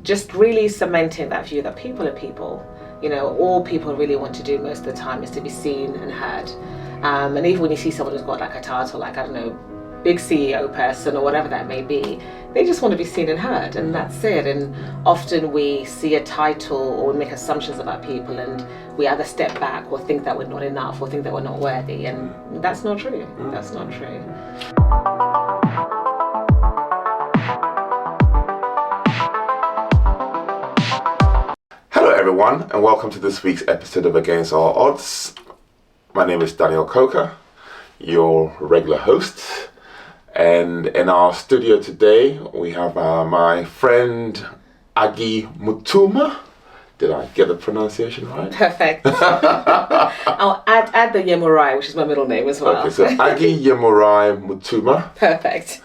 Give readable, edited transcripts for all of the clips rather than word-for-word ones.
just really cementing that view that people are people. All people really want to do most of the time is to be seen and heard. And even when you see someone who's got like a title, like, I don't know, big CEO person or whatever that may be, they just want to be seen and heard, and that's it. And often we see a title or we make assumptions about people, and we either step back or think that we're not enough or think that we're not worthy, and that's not true. That's not true. Hello everyone, and welcome to this week's episode of Against All Odds. My name is Daniel Coker, your regular host. And in our studio today, we have my friend Aggie Mutuma. Did I get the pronunciation right? Perfect. I'll add the Yemurai, which is my middle name as well. Okay, so Aggie Yemurai Mutuma. Perfect.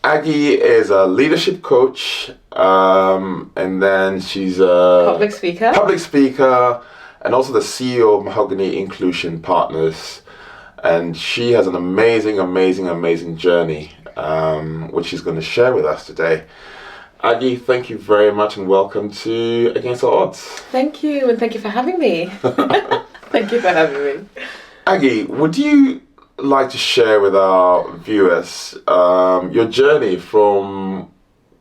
Aggie is a leadership coach, and then she's a public speaker, and also the CEO of Mahogany Inclusion Partners. And she has an amazing journey, which she's going to share with us today. Aggie, thank you very much and welcome to Against All Odds. Thank you, and thank you for having me. Thank you for having me. Aggie, would you like to share with our viewers your journey from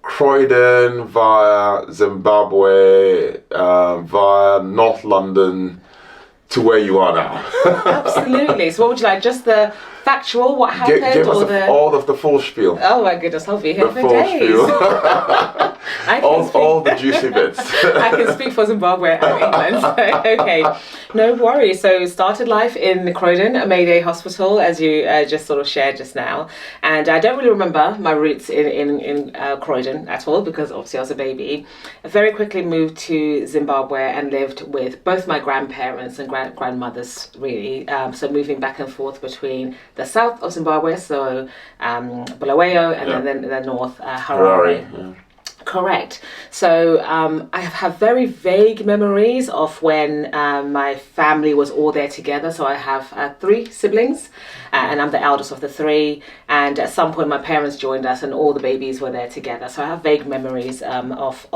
Croydon via Zimbabwe, via North London, to where you are now? Absolutely. So what would you like? Just the factual, what happened? Give us all of the full spiel. Oh my goodness, I'll be here The for full days. spiel. all the juicy bits. I can speak for Zimbabwe and England. So, okay, no worries. So started life in Croydon, a Mayday hospital, as you just sort of shared just now. And I don't really remember my roots in Croydon at all, because obviously I was a baby. I very quickly moved to Zimbabwe and lived with both my grandparents and grandmothers, really. So moving back and forth between the south of Zimbabwe, so Bulawayo, and then the north, Harare. Yeah. Correct. So I have very vague memories of when my family was all there together. So I have 3 siblings, and I'm the eldest of the 3. And at some point, my parents joined us, and all the babies were there together. So I have vague memories of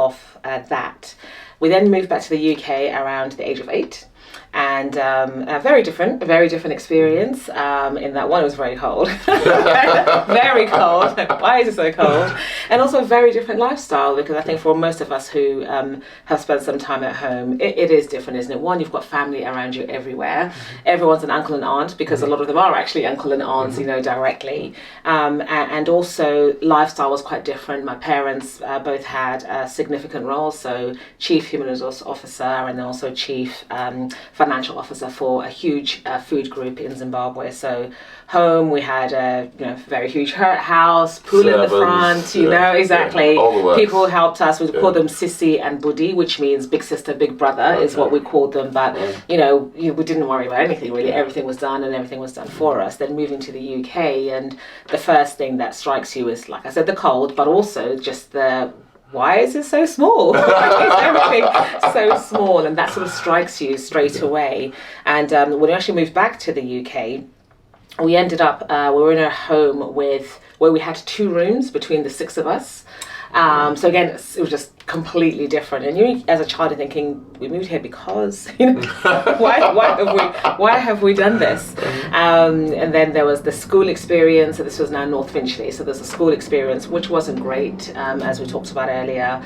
that. We then moved back to the UK around the age of 8. And a very different experience. In that one, it was very cold. Very cold. Why is it so cold? And also a very different lifestyle, because I think for most of us who have spent some time at home, it is different, isn't it? One, you've got family around you everywhere. Everyone's an uncle and aunt, because a lot of them are actually uncle and aunts, directly. And also lifestyle was quite different. My parents both had significant roles, so chief human resource officer and also chief financial officer for a huge food group in Zimbabwe. So home, we had a very huge house, pool in the front, exactly. Yeah, people helped us. We call them Sisi and Budi, which means big sister, big brother, is what we called them. But we didn't worry about anything really. Everything was done, and everything was done for us. Then moving to the UK, and the first thing that strikes you is, like I said, the cold, but also just why is it so small? Why is everything so small? And that sort of strikes you straight away. And when we actually moved back to the UK, we ended up, we were in a home where we had 2 rooms between the 6 of us. So again, it was just completely different. And you, as a child, are thinking, we moved here because, why have we done this? And then there was the school experience. So this was now North Finchley. So there's a school experience, which wasn't great, as we talked about earlier.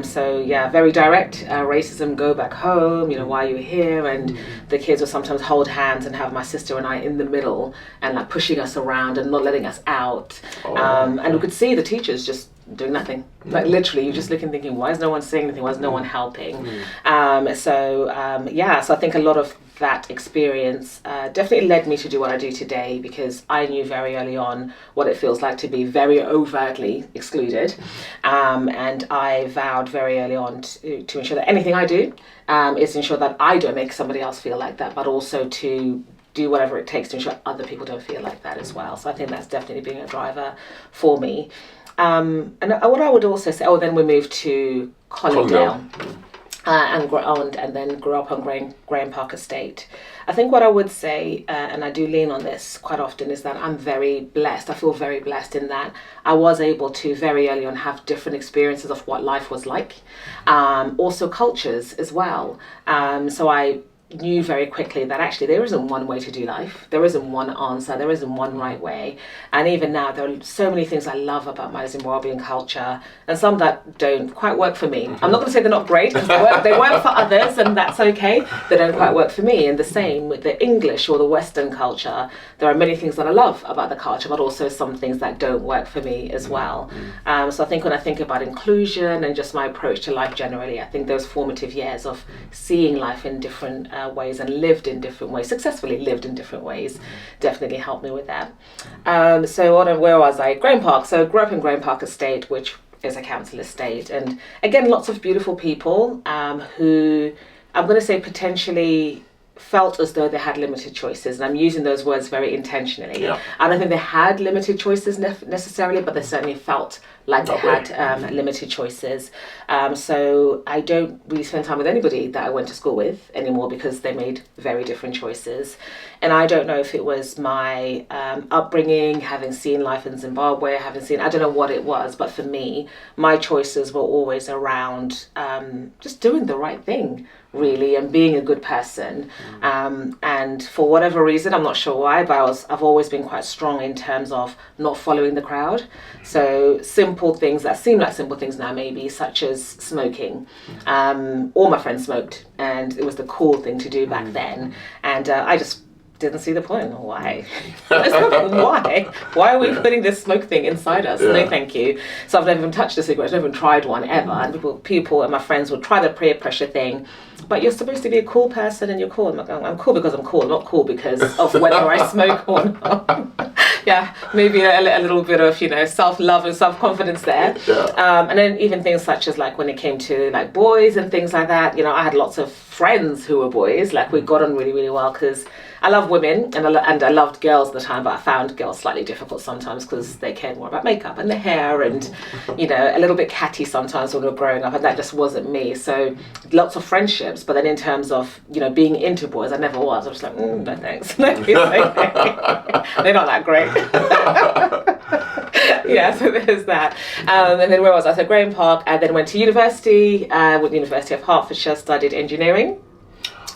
So yeah, very direct racism, go back home, why are you here? And the kids would sometimes hold hands and have my sister and I in the middle and like pushing us around and not letting us out. And we could see the teachers just doing nothing. Like literally, you're just looking thinking, why is no one saying anything? Why is no one helping? So I think a lot of that experience definitely led me to do what I do today, because I knew very early on what it feels like to be very overtly excluded. And I vowed very early on to ensure that anything I do is to ensure that I don't make somebody else feel like that, but also to do whatever it takes to ensure other people don't feel like that as well. So I think that's definitely been a driver for me. And what I would also say, then we moved to Colindale. and then grew up on Graham Park Estate. I think what I would say, and I do lean on this quite often, is that I'm very blessed. I feel very blessed in that I was able to very early on have different experiences of what life was like, also cultures as well. So I knew very quickly that actually there isn't one way to do life. There isn't one answer. There isn't one right way. And even now, there are so many things I love about my Zimbabwean culture, and some that don't quite work for me. I'm not going to say they're not great, because they work for others, and that's okay. They don't quite work for me. And the same with the English or the Western culture. There are many things that I love about the culture, but also some things that don't work for me as well. So I think when I think about inclusion and just my approach to life generally, I think those formative years of seeing life in different ways and lived in different ways, successfully lived in different ways, definitely helped me with that. Where was I? Graham Park. So I grew up in Graham Park Estate, which is a council estate, and again, lots of beautiful people who I'm going to say potentially felt as though they had limited choices, and I'm using those words very intentionally. Yeah. I don't think they had limited choices necessarily, but they certainly felt like they had limited choices. So I don't really spend time with anybody that I went to school with anymore, because they made very different choices. And I don't know if it was my upbringing, having seen life in Zimbabwe, I don't know what it was, but for me, my choices were always around just doing the right thing, really, and being a good person. And for whatever reason, I'm not sure why, but I've always been quite strong in terms of not following the crowd. So simple things that seem like simple things now, maybe, such as smoking. All my friends smoked, and it was the cool thing to do back then. And I just didn't see the point. Why? Why are we putting this smoke thing inside us? Yeah. No, thank you. So I've never even touched a cigarette. I've never even tried one ever. And people and my friends would try the peer pressure thing. But you're supposed to be a cool person, and you're cool. I'm like, I'm cool because I'm cool. I'm not cool because of whether I smoke or not. Yeah, maybe a little bit of, self-love and self-confidence there. Yeah. And then even things such as like when it came to like boys and things like that, I had lots of friends who were boys. Like we got on really, really well, because I love women and I loved girls at the time, but I found girls slightly difficult sometimes because they cared more about makeup and the hair and, a little bit catty sometimes when we were growing up, and that just wasn't me. So lots of friendships, but then in terms of, being into boys, I never was. I was like, no thanks. They're not that great. Yeah, so there's that. And then where was I? So Graham Park, and then went to university, with the University of Hertfordshire, studied engineering.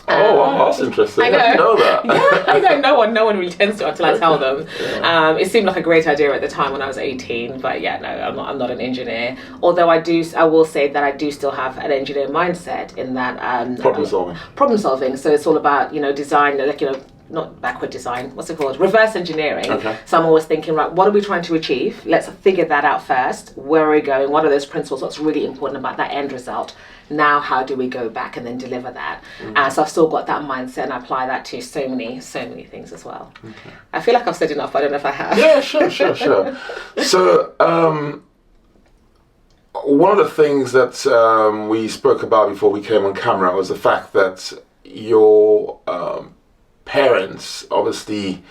Wow, that's interesting. I didn't know that. Yeah, I know. No one really tends to until I tell them. Yeah. It seemed like a great idea at the time when I was 18, but yeah, no, I'm not an engineer. Although I will say that I do still have an engineer mindset in that problem solving. So it's all about design, not backward design, what's it called? Reverse engineering. Okay. So I'm always thinking, right, what are we trying to achieve? Let's figure that out first. Where are we going? What are those principles? What's really important about that end result? Now, how do we go back and then deliver that? So I've still got that mindset, and I apply that to so many things as well. Okay. I feel like I've said enough, but I don't know if I have. Yeah, sure. So, one of the things that we spoke about before we came on camera was the fact that your parents, obviously,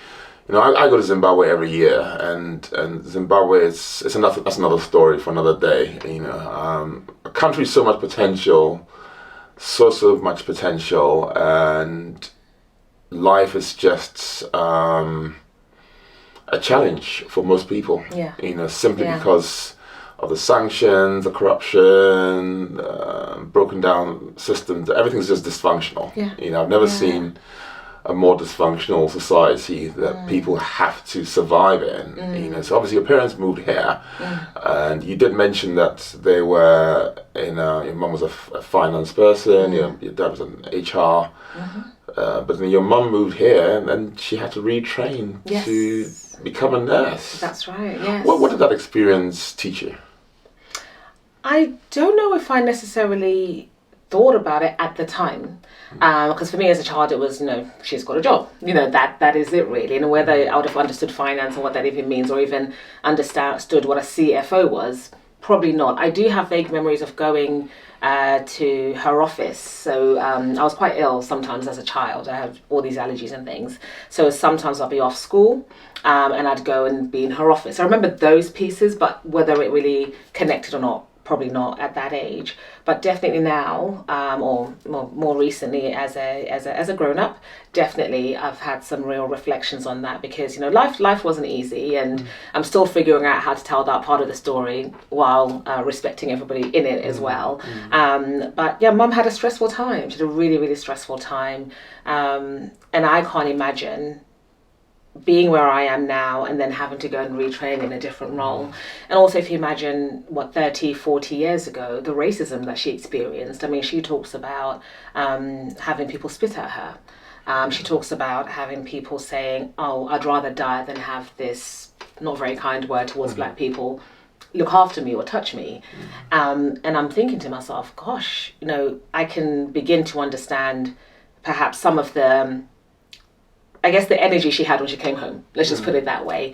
I go to Zimbabwe every year, and Zimbabwe that's another story for another day. A country with so much potential, so much potential, and life is just a challenge for most people. Yeah. Simply because of the sanctions, the corruption, broken down systems. Everything's just dysfunctional. Yeah. I've never seen a more dysfunctional society that people have to survive in. So obviously your parents moved here, and you did mention that they were your mum was a finance person, your dad was an HR, but then your mum moved here, and then she had to retrain to become a nurse. That's right. Yes. What did that experience teach you? I don't know if I necessarily thought about it at the time. Because for me as a child, it was, she's got a job. That is it really. And whether I would have understood finance and what that even means, or even understood what a CFO was, probably not. I do have vague memories of going to her office. So I was quite ill sometimes as a child. I had all these allergies and things. So sometimes I'd be off school and I'd go and be in her office. I remember those pieces, but whether it really connected or not, probably not at that age, but definitely now, or more recently as a grown up, definitely I've had some real reflections on that, because life wasn't easy, and I'm still figuring out how to tell that part of the story while respecting everybody in it as well. But yeah, Mum had a stressful time. She had a really, really stressful time, and I can't imagine being where I am now and then having to go and retrain in a different role. And also, if you imagine 30, 40 years ago, the racism that she experienced. I mean, she talks about having people spit at her. She talks about having people saying, oh, I'd rather die than have this not very kind word towards black people look after me or touch me. And I'm thinking to myself, gosh, I can begin to understand perhaps some of the energy she had when she came home, let's just put it that way,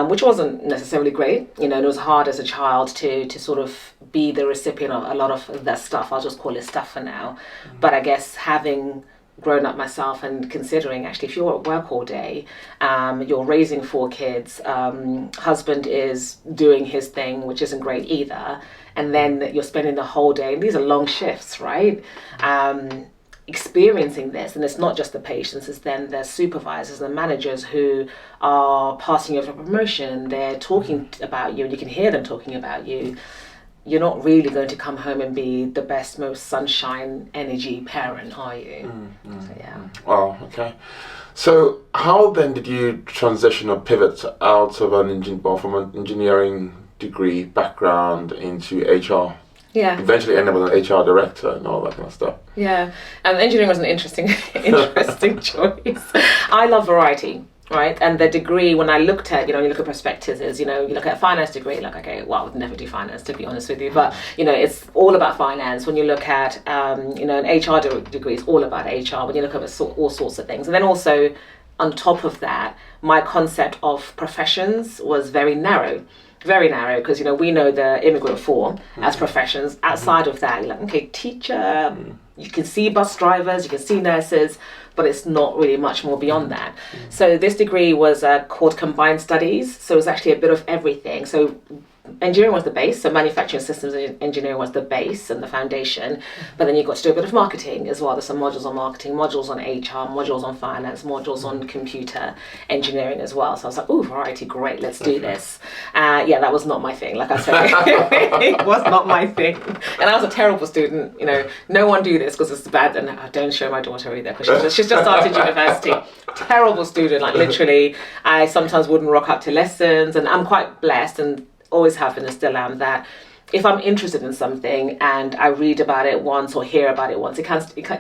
which wasn't necessarily great. It was hard as a child to sort of be the recipient of a lot of that stuff. I'll just call it stuff for now. But I guess having grown up myself and considering, actually, if you're at work all day, you're raising 4 kids, husband is doing his thing, which isn't great either, and then you're spending the whole day, and these are long shifts, right? Experiencing this, and it's not just the patients, it's then the supervisors and the managers who are passing over promotion. They're talking about you, and you can hear them talking about you. You're not really going to come home and be the best, most sunshine energy parent, are you? So, yeah. Wow, okay. So how then did you transition or pivot out of from an engineering degree background into HR? Yeah. Eventually end up as an HR director and all that kind of stuff. Yeah. And engineering was an interesting choice. I love variety, right? And the degree, when I looked at, when you look at perspectives, is, you look at a finance degree, like, okay, well, I would never do finance, to be honest with you. But, it's all about finance. When you look at, an HR degree, it's all about HR. When you look at all sorts of things. And then also, on top of that, my concept of professions was very narrow, because we know the immigrant form as professions. Outside of that, you're like, okay, teacher, you can see bus drivers, you can see nurses, but it's not really much more beyond that. So this degree was called Combined Studies, so it was actually a bit of everything. So engineering was the base, so manufacturing systems engineering was the base and the foundation, but then you got to do a bit of marketing as well. There's some modules on marketing, modules on HR, modules on finance, modules on computer engineering as well. So I was like, oh, variety, great, let's do this. Yeah, that was not my thing, like I said. It was not my thing. And I was a terrible student, no one do this because it's bad, and I don't show my daughter either because she's just started university. Terrible student, like literally, I sometimes wouldn't rock up to lessons, and I'm quite blessed and always have been and still am that if I'm interested in something and I read about it once or hear about it once, it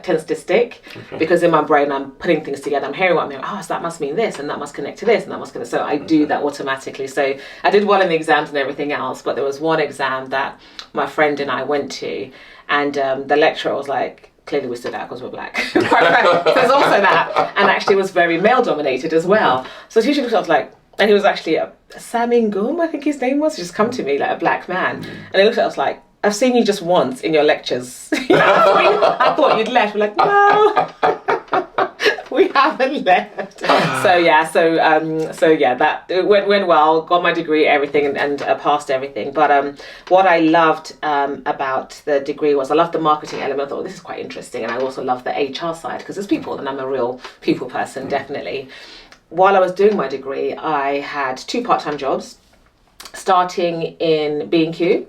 tends to stick, because in my brain I'm putting things together. I'm hearing what I'm hearing. Oh, so that must mean this, and that must connect to this, and that must connect. So I do that automatically. So I did well in the exams and everything else, but there was one exam that my friend and I went to, and the lecturer was like, clearly we stood out because we're black. There's also that, and actually it was very male dominated as well. So the teacher looked up like, and he was actually Samin Gum, I think his name was, just come to me, like a black man. And he looked at us like, I've seen you just once in your lectures. I thought you'd left. We're like, no, we haven't left. So yeah, that it went well, got my degree, everything, and passed everything. But what I loved about the degree was I loved the marketing element. I thought, this is quite interesting. And I also loved the HR side, because there's people, and I'm a real people person, definitely. While I was doing my degree, I had 2 part-time jobs, starting in B&Q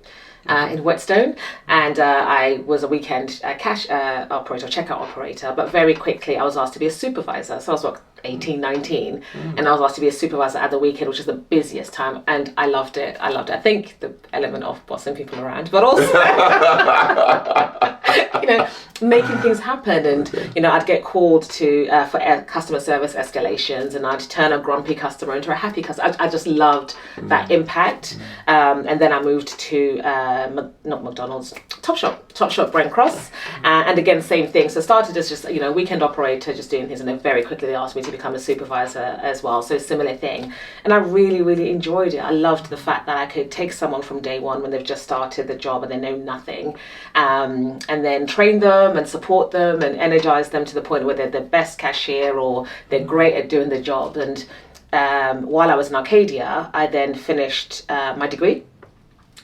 in Whetstone, and I was a weekend cash operator, checkout operator, but very quickly I was asked to be a supervisor. So I was 18, 19, and I was asked to be a supervisor at the weekend, which is the busiest time, and I loved it. I think the element of bossing people around, but also making things happen. And I'd get called to for customer service escalations, and I'd turn a grumpy customer into a happy customer. I just loved that impact. And then I moved to not McDonald's, Topshop Brent Cross, and again, same thing. So started as just weekend operator, just doing things, and then very quickly they asked me to become a supervisor as well. So similar thing, and I really, really enjoyed it. I loved the fact that I could take someone from day one when they've just started the job and they know nothing, and then train them and support them and energize them to the point where they're the best cashier or they're great at doing the job. And while I was in Arcadia, I then finished my degree.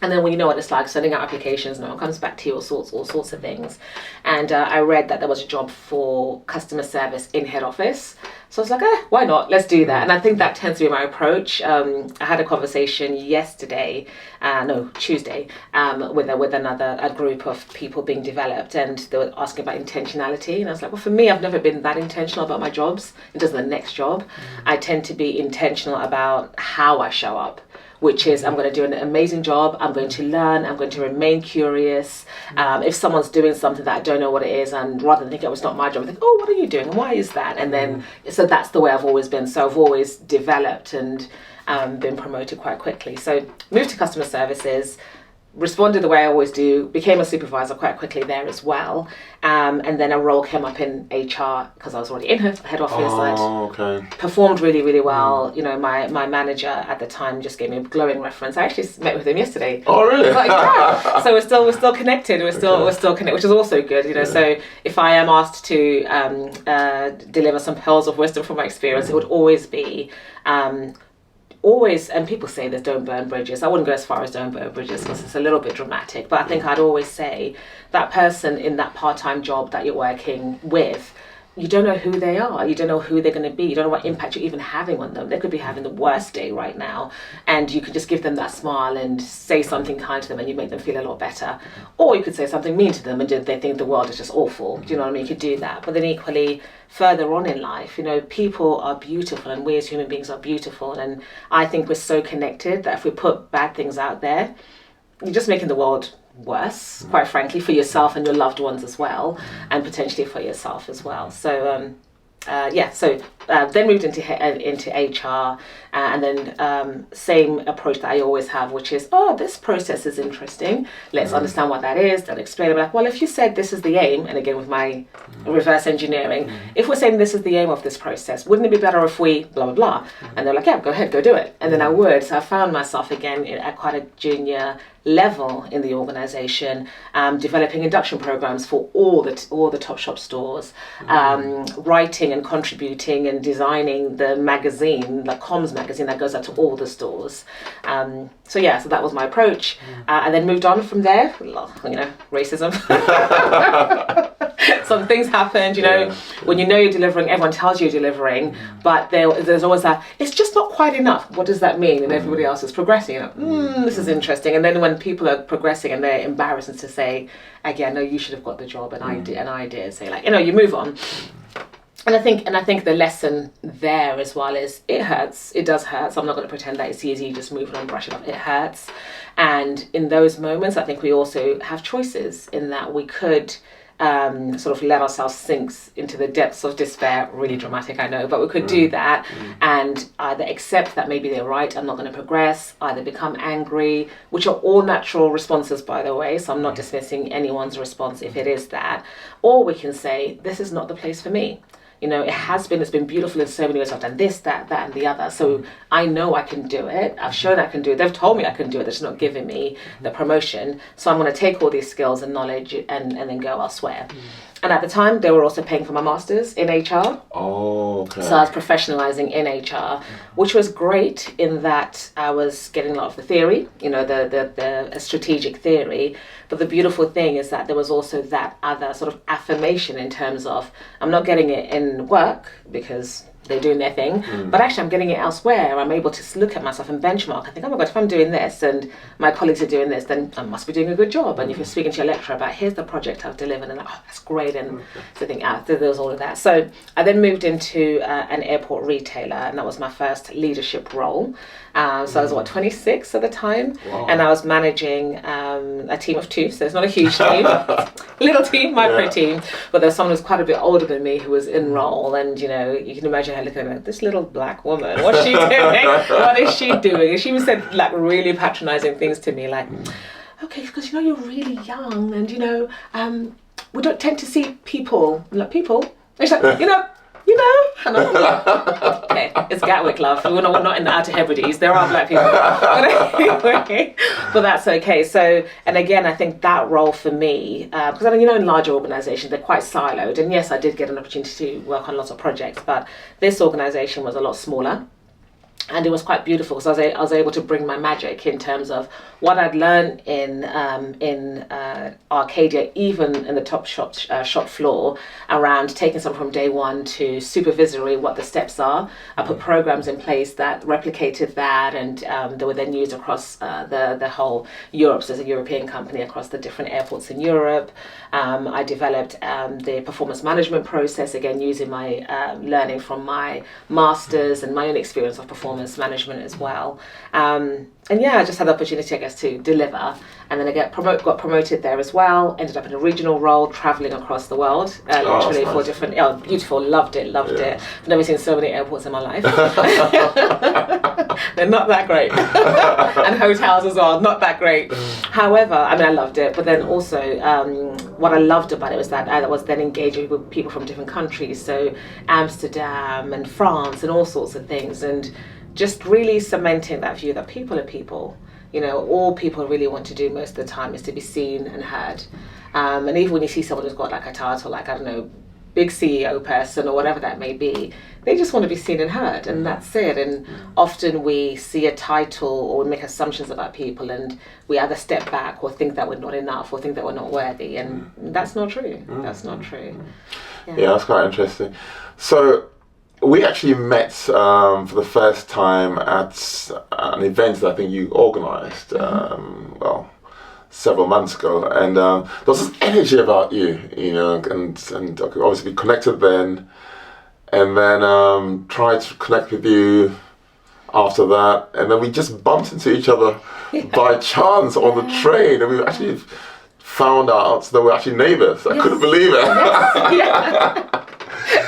And then, well, you know what it's like, sending out applications, no one comes back to you, all sorts of things. And I read that there was a job for customer service in head office. So I was like, why not? Let's do that. And I think that tends to be my approach. I had a conversation Tuesday, with a group of people being developed, and they were asking about intentionality. And I was like, well, for me, I've never been that intentional about my jobs. It does the next job. I tend to be intentional about how I show up, which is I'm going to do an amazing job, I'm going to learn, I'm going to remain curious. If someone's doing something that I don't know what it is, and rather than think it's not my job, I think, oh, what are you doing and why is that? And then, so that's the way I've always been. So I've always developed and been promoted quite quickly. So moved to customer services, responded the way I always do, became a supervisor quite quickly there as well. And then a role came up in HR because I was already in head office. I'd performed really, really well. You know, my manager at the time just gave me a glowing reference. I actually met with him yesterday. Oh, really? Like, yeah. So we're still connected. We're still connected, which is also good. You know, so if I am asked to deliver some pearls of wisdom from my experience, it would always be. And people say this, don't burn bridges. I wouldn't go as far as don't burn bridges because it's a little bit dramatic, but I think I'd always say that person in that part-time job that you're working with, you don't know who they are, you don't know who they're going to be, you don't know what impact you're even having on them. They could be having the worst day right now, and you could just give them that smile and say something kind to them and you make them feel a lot better. Or you could say something mean to them and they think the world is just awful. Do you know what I mean? You could do that. But then equally, further on in life, you know, people are beautiful and we as human beings are beautiful, and I think we're so connected that if we put bad things out there, you're just making the world worse, quite frankly, for yourself and your loved ones as well, and potentially for yourself as well. So then moved into HR, and then same approach that I always have, which is, this process is interesting. Let's understand what that is. Then explain. I'm like, well, if you said this is the aim, and again with my reverse engineering, if we're saying this is the aim of this process, wouldn't it be better if we blah blah blah? And they're like, yeah, go ahead, go do it. And then I would. So I found myself again at quite a junior level in the organization, developing induction programs for all the Topshop stores, writing and contributing and designing the magazine, the comms magazine that goes out to all the stores. So that was my approach, and then moved on from there. You know, racism. Some things happened, you know, when you know you're delivering, everyone tells you you're delivering, but there's always that, it's just not quite enough. What does that mean? And everybody else is progressing. You know, this is interesting. And then when people are progressing and they're embarrassed to say, again, no, you should have got the job, and I did. Say, like, you know, you move on. And I think the lesson there as well is it hurts. It does hurt. So I'm not going to pretend that it's easy. You just move on and brush it off. It hurts. And in those moments, I think we also have choices in that we could sort of let ourselves sink into the depths of despair. Really dramatic, I know, but we could do that and either accept that maybe they're right, I'm not going to progress, either become angry, which are all natural responses, by the way, so I'm not dismissing anyone's response if it is that, or we can say, this is not the place for me. You know, it's been beautiful in so many ways. I've done this, that, and the other. So I know I can do it. I've shown I can do it. They've told me I can do it. They're just not giving me the promotion. So I'm going to take all these skills and knowledge and then go elsewhere. And at the time, they were also paying for my master's in HR. Oh, okay. So I was professionalizing in HR, which was great in that I was getting a lot of the theory, you know, the strategic theory. But the beautiful thing is that there was also that other sort of affirmation in terms of, I'm not getting it in work because they're doing their thing, but actually I'm getting it elsewhere. I'm able to look at myself and benchmark. I think, oh my God, if I'm doing this and my colleagues are doing this, then I must be doing a good job. And if you're speaking to your lecturer about, here's the project I've delivered, and like, oh, that's great. And so I think, there was all of that. So I then moved into an airport retailer, and that was my first leadership role. So I was 26 at the time, and I was managing a team of 2, so it's not a huge team, little team, micro team, but there was someone who was quite a bit older than me who was in role, and you know, you can imagine her looking at this little black woman, what's she doing? What is she doing? And she even said like really patronizing things to me, like, okay, because you know you're really young, and you know, we don't tend to see people. And she's like, you know, and I'm like, okay, it's Gatwick, love. We're not in the Outer Hebrides. There are black people, but anyway, but that's okay. So, and again, I think that role for me, because I mean, you know, in larger organisations, they're quite siloed. And yes, I did get an opportunity to work on lots of projects, but this organisation was a lot smaller. And it was quite beautiful because I was able to bring my magic in terms of what I'd learned in Arcadia, even in the top shop floor, around taking someone from day one to supervisory, what the steps are. I put programs in place that replicated that, and they were then used across the whole Europe. So as a European company across the different airports in Europe. I developed the performance management process, again using my learning from my masters and my own experience of performance management as well. And yeah, I just had the opportunity, I guess, to deliver. And then I got promoted there as well. Ended up in a regional role, traveling across the world, literally for different. Oh, beautiful! Loved it. I've never seen so many airports in my life. They're not that great, and hotels as well, not that great. However, I mean, I loved it. But then also, what I loved about it was that I was then engaging with people from different countries, so Amsterdam and France and all sorts of things, and just really cementing that view that people are people. All people really want to do most of the time is to be seen and heard. And even when you see someone who's got like a title, like, I don't know, big CEO person or whatever that may be, they just want to be seen and heard, and that's it. And often we see a title or we make assumptions about people, and we either step back or think that we're not enough or think that we're not worthy, and that's not true. That's not true. Yeah, that's quite interesting. So we actually met for the first time at an event that I think you organised, several months ago, and there was this energy about you, and obviously we connected then, and then tried to connect with you after that, and then we just bumped into each other by chance on the train, and we actually found out that we're actually neighbours. I couldn't believe it. Yes.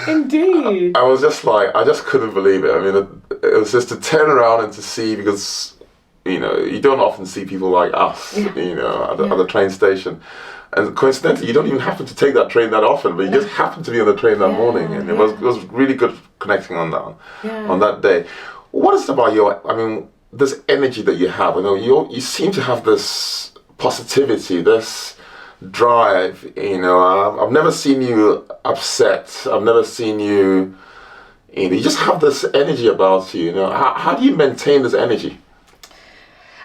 Indeed. I was just like, I just couldn't believe it. I mean, it was just to turn around and to see, because, you don't often see people like us, at the train station. And coincidentally, you don't even happen to take that train that often, but you just happened to be on the train that morning. And it was really good connecting on that day. What is it about this energy that you have? You seem to have this positivity, this drive. I've never seen you upset. I've never seen you. You just have this energy about you. How do you maintain this energy?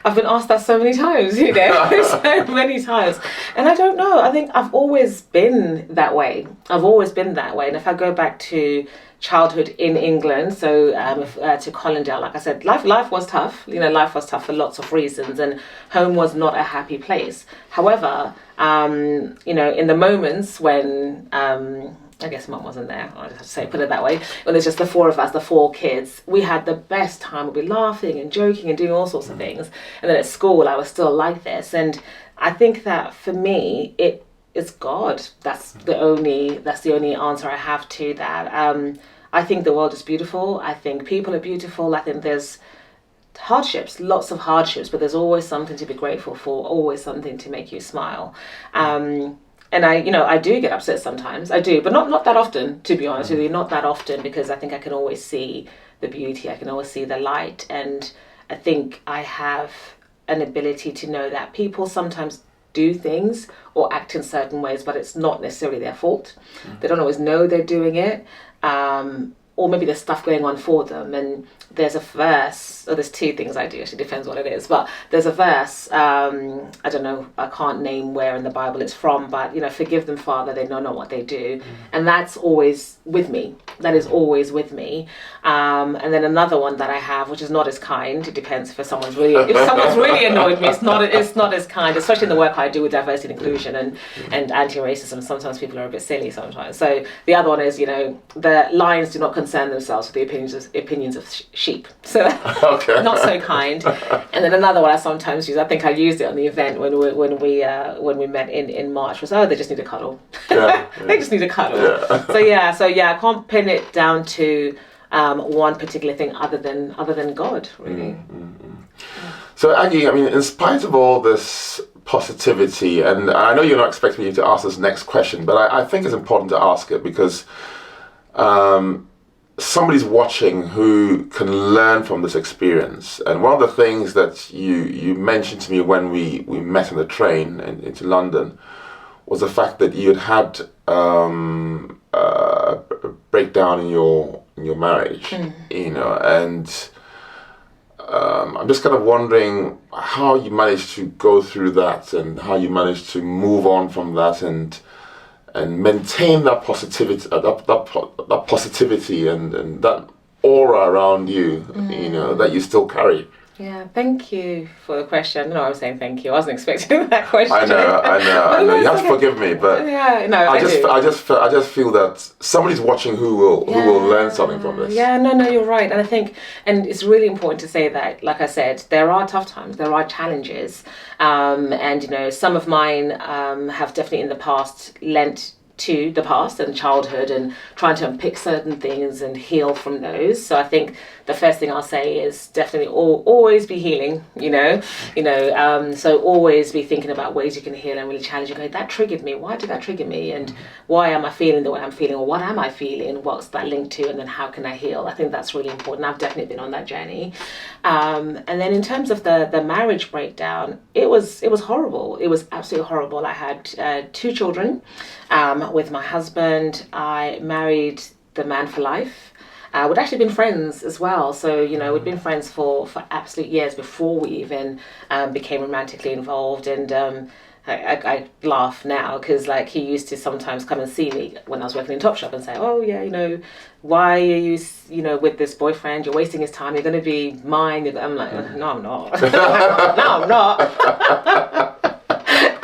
I've been asked that so many times, so many times. And I don't know, I think I've always been that way. And if I go back to childhood in England, so to Colindale, like I said, life was tough. Life was tough for lots of reasons, and home was not a happy place. However, in the moments when I guess mum wasn't there, I'll just say, put it that way, when there's just the four of us, the four kids, we had the best time. We'd be laughing and joking and doing all sorts of things. And then at school, I was still like this. And I think that for me, it's God. That's the only answer I have to that. I think the world is beautiful. I think people are beautiful. I think there's hardships, lots of hardships, but there's always something to be grateful for, always something to make you smile. And I do get upset sometimes. I do, but not that often, to be honest with you. Not that often, because I think I can always see the beauty. I can always see the light. And I think I have an ability to know that people sometimes do things or act in certain ways, but it's not necessarily their fault. They don't always know they're doing it. Or maybe there's stuff going on for them. And there's a verse, or there's two things I do, actually depends what it is, but there's a verse, I don't know, I can't name where in the Bible it's from, but forgive them, Father, they know not what they do. And that's always with me. That is always with me. And then another one that I have, which is not as kind, it depends if someone's really annoyed me, it's not as kind, especially in the work I do with diversity and inclusion and anti-racism. Sometimes people are a bit silly sometimes. So the other one is, the lions do not concern themselves with the opinions of sheep. So okay. Not so kind. And then another one I sometimes use, I think I used it on the event when we met in March, was, they just need a cuddle. They just need a cuddle. So I can't pin it down to one particular thing other than God, really. So Aggie, in spite of all this positivity, and I know you're not expecting me to ask this next question, but I think it's important to ask it because somebody's watching who can learn from this experience. And one of the things that you mentioned to me when we met on the train into London was the fact that you had a breakdown in your marriage, and I'm just kind of wondering how you managed to go through that, and how you managed to move on from that, and maintain that positivity, that positivity, and that aura around you, that you still carry. Yeah, thank you for the question. No, I was saying thank you. I wasn't expecting that question. I know. You have to forgive me, but yeah, no, I just feel that somebody's watching who will learn something from this. Yeah, no, you're right, and I think, and it's really important to say that, like I said, there are tough times, there are challenges, and some of mine have definitely in the past lent to the past and childhood, and trying to unpick certain things and heal from those. So I think the first thing I'll say is definitely always be healing, so always be thinking about ways you can heal and really challenge and go, that triggered me, why did that trigger me, and why am I feeling the way I'm feeling, or what am I feeling, what's that linked to, and then how can I heal? I think that's really important. I've definitely been on that journey. And then in terms of the marriage breakdown, it was horrible. It was absolutely horrible. I had 2 children with my husband. I married the man for life. We'd actually been friends as well, so we'd been friends for absolute years before we even became romantically involved. And I laugh now because he used to sometimes come and see me when I was working in Topshop and say, oh yeah, why are you with this boyfriend, you're wasting his time, you're going to be mine. I'm like, no I'm not. No I'm not.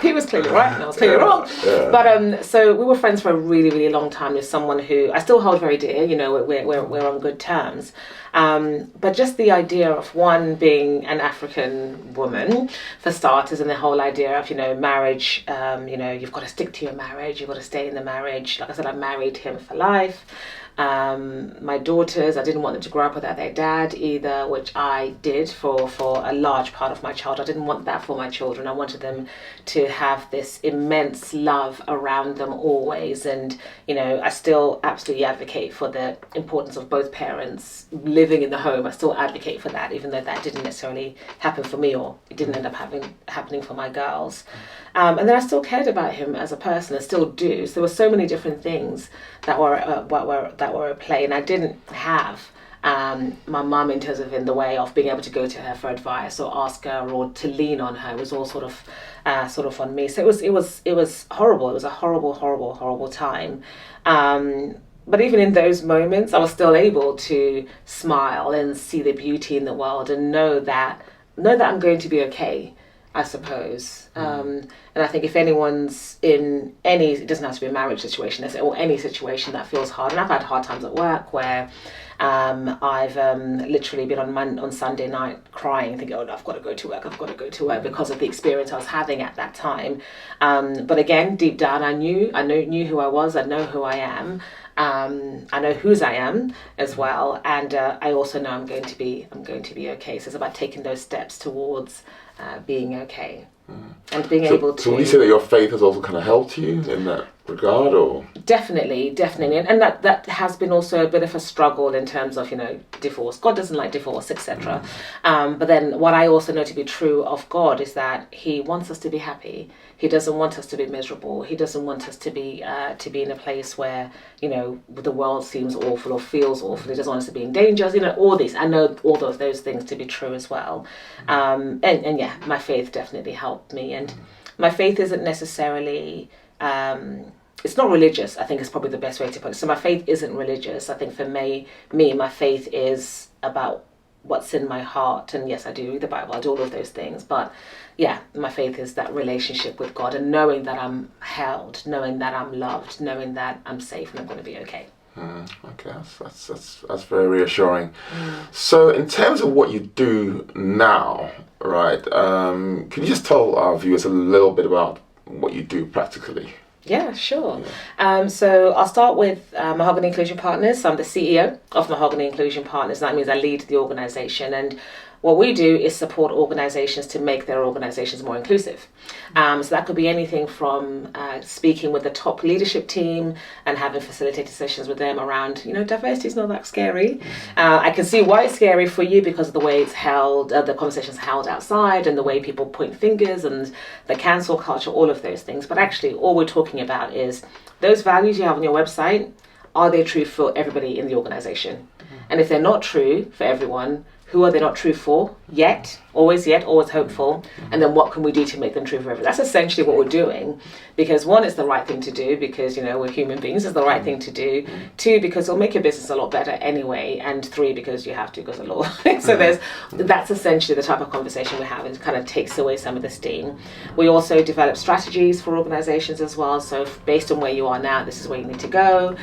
He was clearly right and I was clearly wrong. Yeah. But so we were friends for a really, really long time with someone who I still hold very dear. We're on good terms. But just the idea of one being an African woman, for starters, and the whole idea of marriage. You've got to stick to your marriage. You've got to stay in the marriage. Like I said, I married him for life. My daughters, I didn't want them to grow up without their dad either, which I did for a large part of my childhood. I didn't want that for my children. I wanted them to have this immense love around them always, and I still absolutely advocate for the importance of both parents living in the home. I still advocate for that, even though that didn't necessarily happen for me, or it didn't end up happening for my girls. And then I still cared about him as a person, I still do. So there were so many different things that were at play, and I didn't have my mum in terms of in the way of being able to go to her for advice or ask her or to lean on her. It was all sort of on me. So it was horrible. It was a horrible time. But even in those moments, I was still able to smile and see the beauty in the world and know that I'm going to be okay, I suppose. And I think if anyone's in any, it doesn't have to be a marriage situation, or any situation that feels hard, and I've had hard times at work where I've literally been on Sunday night crying, thinking, oh no, I've got to go to work because of the experience I was having at that time. But again, deep down, I knew who I was. I know who I am. I know whose I am as well, and I also know I'm going to be okay. So it's about taking those steps towards being okay, and being able to. So would you say that your faith has also kind of helped you in that regard, or? Definitely, and that has been also a bit of a struggle in terms of divorce. God doesn't like divorce, etc. But then what I also know to be true of God is that He wants us to be happy. He doesn't want us to be miserable. He doesn't want us to be in a place where the world seems awful or feels awful. He doesn't want us to be in danger. All these. I know all those things to be true as well. And yeah, my faith definitely helped me. And my faith isn't necessarily. It's not religious, I think is probably the best way to put it. So my faith isn't religious. I think for me, my faith is about what's in my heart. And yes, I do read the Bible, I do all of those things. But yeah, my faith is that relationship with God, and knowing that I'm held, knowing that I'm loved, knowing that I'm safe and I'm going to be okay. Okay, that's very reassuring. So in terms of what you do now, right, can you just tell our viewers a little bit about what you do practically? Yeah, sure. So I'll start with Mahogany Inclusion Partners. I'm the CEO of Mahogany Inclusion Partners. That means I lead the organisation, and what we do is support organisations to make their organisations more inclusive. So that could be anything from speaking with the top leadership team and having facilitated sessions with them around, diversity is not that scary. I can see why it's scary for you because of the way it's held, the conversation's held outside, and the way people point fingers and the cancel culture, all of those things. But actually, all we're talking about is those values you have on your website, are they true for everybody in the organisation? And if they're not true for everyone, who are they not true for yet, always hopeful, and then what can we do to make them true forever? That's essentially what we're doing, because one, it's the right thing to do, because we're human beings, it's the right thing to do. Two, because it'll make your business a lot better anyway, and three, because you have to, because of law. So that's essentially the type of conversation we have, and it kind of takes away some of the steam. We also develop strategies for organizations as well. So based on where you are now, this is where you need to go.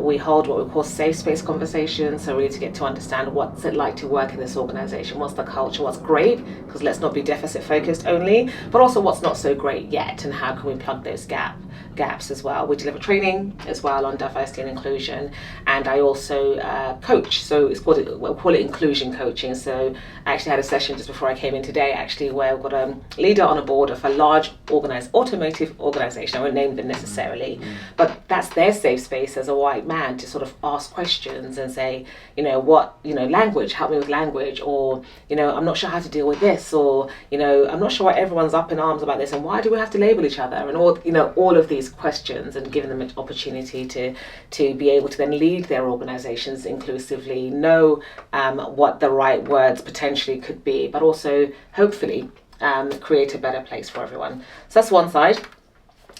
We hold what we call safe space conversations, so really to get to understand what's it like to work in this organization, what's the culture, what's great, because let's not be deficit focused only, but also what's not so great yet, and how can we plug those gaps as well. We deliver training as well on diversity and inclusion, and I also coach. So we'll call it inclusion coaching. So I actually had a session just before I came in today, actually, where we've got a leader on a board of a large automotive organization. I won't name them necessarily, but that's their safe space as a white man to sort of ask questions and say, language, help me with language, or I'm not sure how to deal with this, or I'm not sure why everyone's up in arms about this, and why do we have to label each other, and all of these questions, and giving them an opportunity to be able to then lead their organizations inclusively, know what the right words potentially could be, but also hopefully create a better place for everyone. So that's one side.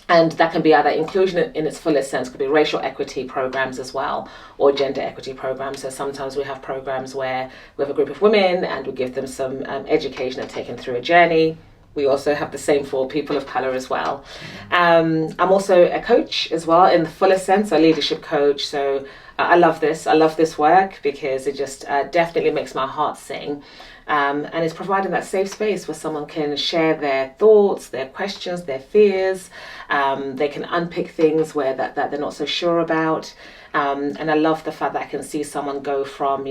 And that can be either inclusion in its fullest sense, could be racial equity programs as well, or gender equity programs. So sometimes we have programs where we have a group of women and we give them some education and take them through a journey. We also have the same for people of colour as well. I'm also a coach as well, in the fullest sense, a leadership coach. So I love this. I love this work because it just definitely makes my heart sing. And it's providing that safe space where someone can share their thoughts, their questions, their fears. They can unpick things where that they're not so sure about. And I love the fact that I can see someone go from,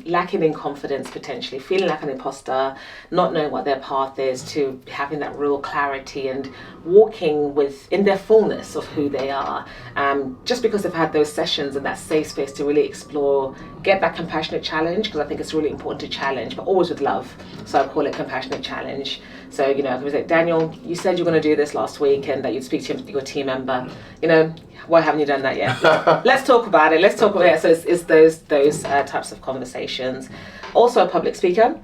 lacking in confidence, potentially feeling like an imposter, not knowing what their path is, to having that real clarity and walking in their fullness of who they are. Just because they've had those sessions and that safe space to really explore, get that compassionate challenge, because I think it's really important to challenge, but always with love. So I call it compassionate challenge. So, I can say, Daniel, you said you're going to do this last week and that you'd speak to your team member. Why haven't you done that yet? Let's talk about it. So it's those types of conversations. Also a public speaker.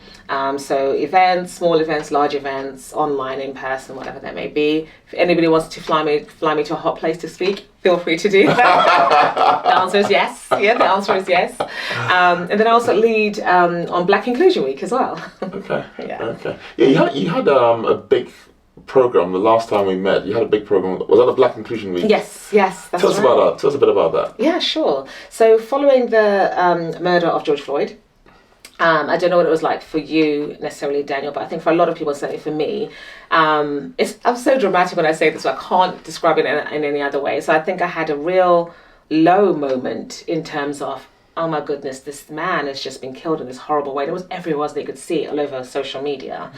So events, small events, large events, online, in person, whatever that may be. If anybody wants to fly me to a hot place to speak, feel free to do that. The answer is yes. Yeah, the answer is yes. And then I also lead on Black Inclusion Week as well. Okay. Yeah. Okay. Yeah, you had a big program the last time we met. You had a big program. Was that the Black Inclusion Week? Yes. That's Tell us about that. Tell us a bit about that. Yeah, sure. So following the murder of George Floyd, I don't know what it was like for you necessarily, Daniel, but I think for a lot of people, certainly for me, I'm so dramatic when I say this, so I can't describe it in any other way. So I think I had a real low moment in terms of, oh my goodness, this man has just been killed in this horrible way. It was everywhere they could see it all over social media.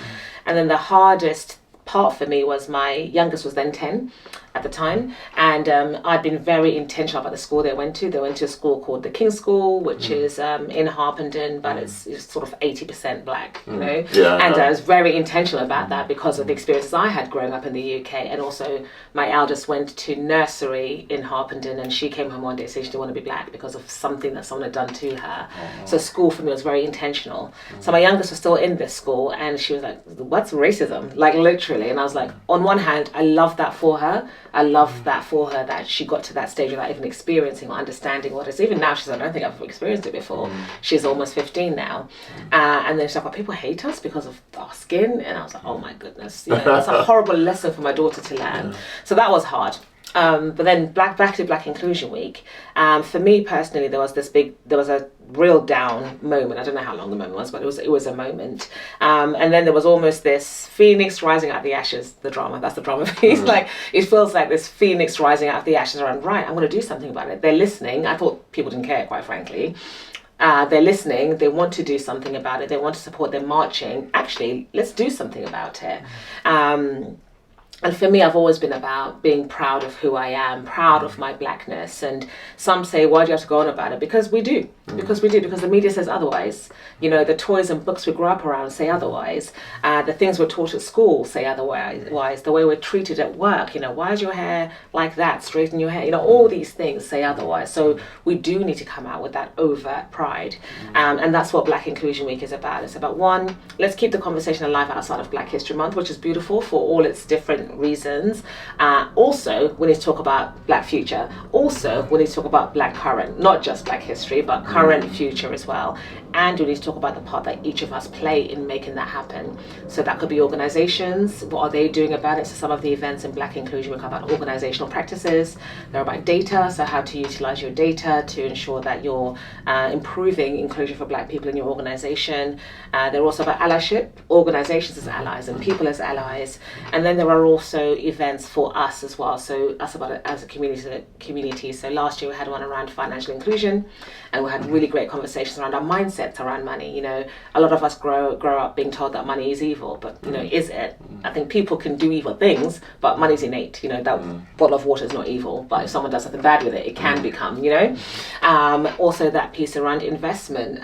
And then the hardest part for me was my youngest was then 10 at the time, and I'd been very intentional about the school they went to. They went to a school called the King's School, which is in Harpenden, but it's sort of 80% black, Yeah, and I was very intentional about that because of the experiences I had growing up in the UK. And also my eldest went to nursery in Harpenden, and she came home one day and said she didn't want to be black because of something that someone had done to her. So school for me was very intentional. So my youngest was still in this school, and she was like, what's racism? Like, literally. And I was like, on one hand, I love that for her. I love that for her, that she got to that stage without even experiencing or understanding what it is. Even now, she's like, I don't think I've experienced it before. She's almost 15 now. And then she's like, well, people hate us because of our skin. And I was like, oh my goodness. It's a horrible lesson for my daughter to learn. So that was hard. But then back to Black Inclusion Week, for me personally, there was a real down moment. I don't know how long the moment was, but it was a moment. And then there was almost this phoenix rising out of the ashes, the drama. That's the drama piece. Like, it feels like this phoenix rising out of the ashes around, right, I'm going to do something about it. They're listening. I thought people didn't care, quite frankly. They're listening. They want to do something about it. They want to support. They're marching. Actually, let's do something about it. And for me, I've always been about being proud of who I am, proud of my blackness. And some say, why do you have to go on about it? Because we do. Because the media says otherwise. The toys and books we grew up around say otherwise. The things we're taught at school say otherwise. The way we're treated at work, why is your hair like that? Straighten your hair. All these things say otherwise. So we do need to come out with that overt pride. And that's what Black Inclusion Week is about. It's about, one, let's keep the conversation alive outside of Black History Month, which is beautiful for all its different reasons. Also, we need to talk about Black future. Also, we need to talk about Black current, not just Black history, but current future as well. And we need to talk about the part that each of us play in making that happen. So that could be organizations. What are they doing about it? So some of the events in Black Inclusion Week are about organizational practices. They're about data, so how to utilize your data to ensure that you're improving inclusion for Black people in your organization. They're also about allyship, organizations as allies and people as allies. And then there are also events for us as well. So us about it as a community. So last year we had one around financial inclusion, and we had really great conversations around our mindsets around money. A lot of us grow up being told that money is evil, but is it? I think people can do evil things, but money's innate. That bottle of water is not evil, but if someone does something bad with it, it can become. Also that piece around investment,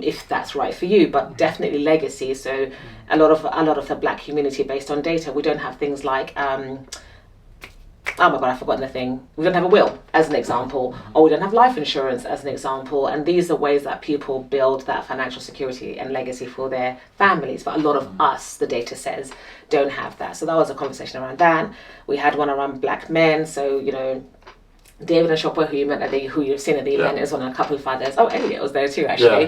if that's right for you, but definitely legacy. So a lot of the Black community, based on data, we don't have things like oh my God, I've forgotten the thing. We don't have a will, as an example, or we don't have life insurance, as an example. And these are ways that people build that financial security and legacy for their families. But a lot of us, the data says, don't have that. So that was a conversation around that. We had one around Black men. So, David and Shopper, who you've seen at the event, is one of a couple of others. Oh, Elliot was there too, actually.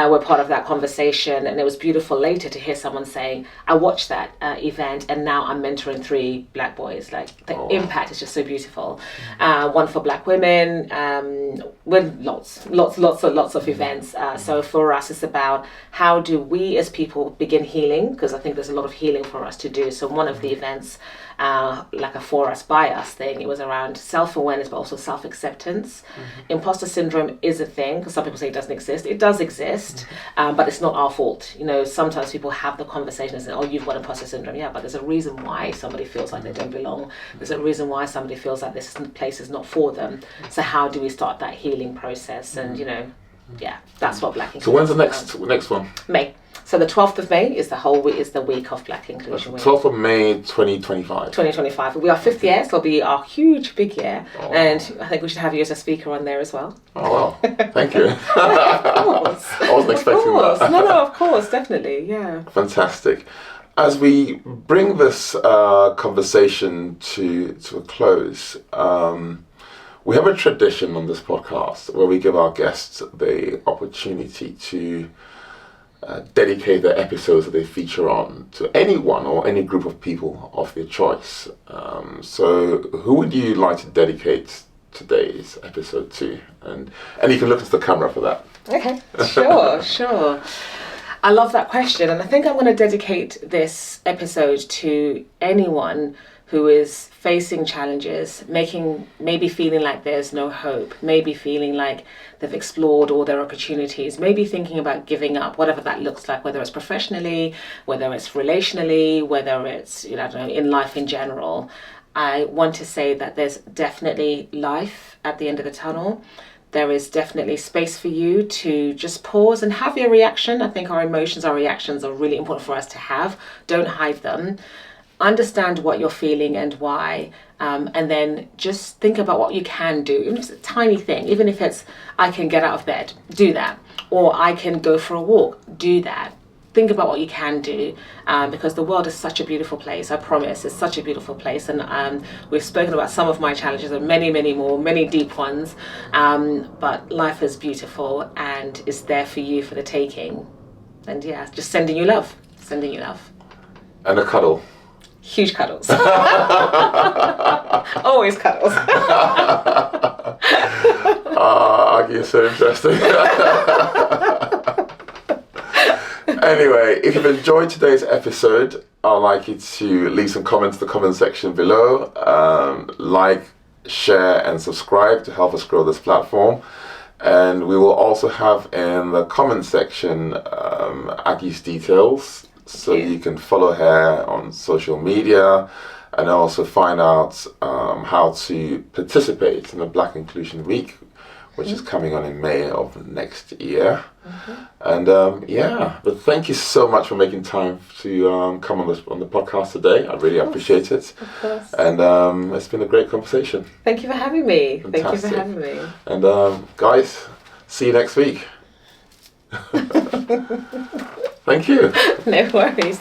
We're part of that conversation, and it was beautiful later to hear someone saying, I watched that event, and now I'm mentoring 3 Black boys. Like, the impact is just so beautiful. One for Black women, with lots of events. So for us, it's about how do we as people begin healing, because I think there's a lot of healing for us to do. So one of the events, like a for us by us thing, it was around self-awareness but also self-acceptance. Imposter syndrome is a thing, because some people say it doesn't exist. It does exist, but it's not our fault. Sometimes people have the conversation and say, oh, you've got imposter syndrome. Yeah, but there's a reason why somebody feels like they don't belong. There's a reason why somebody feels like this place is not for them. So how do we start that healing process? And that's what Black Inclusion. So when's the next one? May. So the 12th of May is the week of Black Inclusion Week. 12th of May 2025. 2025. We are 5th year, so it'll be our huge, big year. Oh. And I think we should have you as a speaker on there as well. Oh, wow. Thank you. Of course. I wasn't expecting that. No, of course, definitely, yeah. Fantastic. As we bring this conversation to a close, we have a tradition on this podcast where we give our guests the opportunity to dedicate the episodes that they feature on to anyone or any group of people of their choice. So who would you like to dedicate today's episode to? And you can look at the camera for that. Okay, sure. I love that question, and I think I'm going to dedicate this episode to anyone who is facing challenges, maybe feeling like there's no hope, maybe feeling like they've explored all their opportunities, maybe thinking about giving up, whatever that looks like, whether it's professionally, whether it's relationally, whether it's in life in general. I want to say that there's definitely life at the end of the tunnel. There is definitely space for you to just pause and have your reaction. I think our emotions, our reactions are really important for us to have. Don't hide them. Understand what you're feeling and why, and then just think about what you can do. Even if it's a tiny thing, even if it's, I can get out of bed, do that. Or I can go for a walk, do that. Think about what you can do, because the world is such a beautiful place. I promise, it's such a beautiful place. And we've spoken about some of my challenges and many, many more, many deep ones. But life is beautiful and is there for you for the taking. And yeah, just sending you love. And a cuddle. Huge cuddles. Always cuddles. Aggie is so interesting. Anyway, if you've enjoyed today's episode, I'd like you to leave some comments in the comment section below. Like, share and subscribe to help us grow this platform. And we will also have in the comment section Aggie's details, So you can follow her on social media and also find out how to participate in the Black Inclusion Week, which is coming on in May of next year. And but thank you so much for making time to come on the podcast today. I really appreciate it. Of course. And it's been a great conversation. Thank you for having me. Fantastic. Thank you for having me. And guys, see you next week. Thank you. No worries.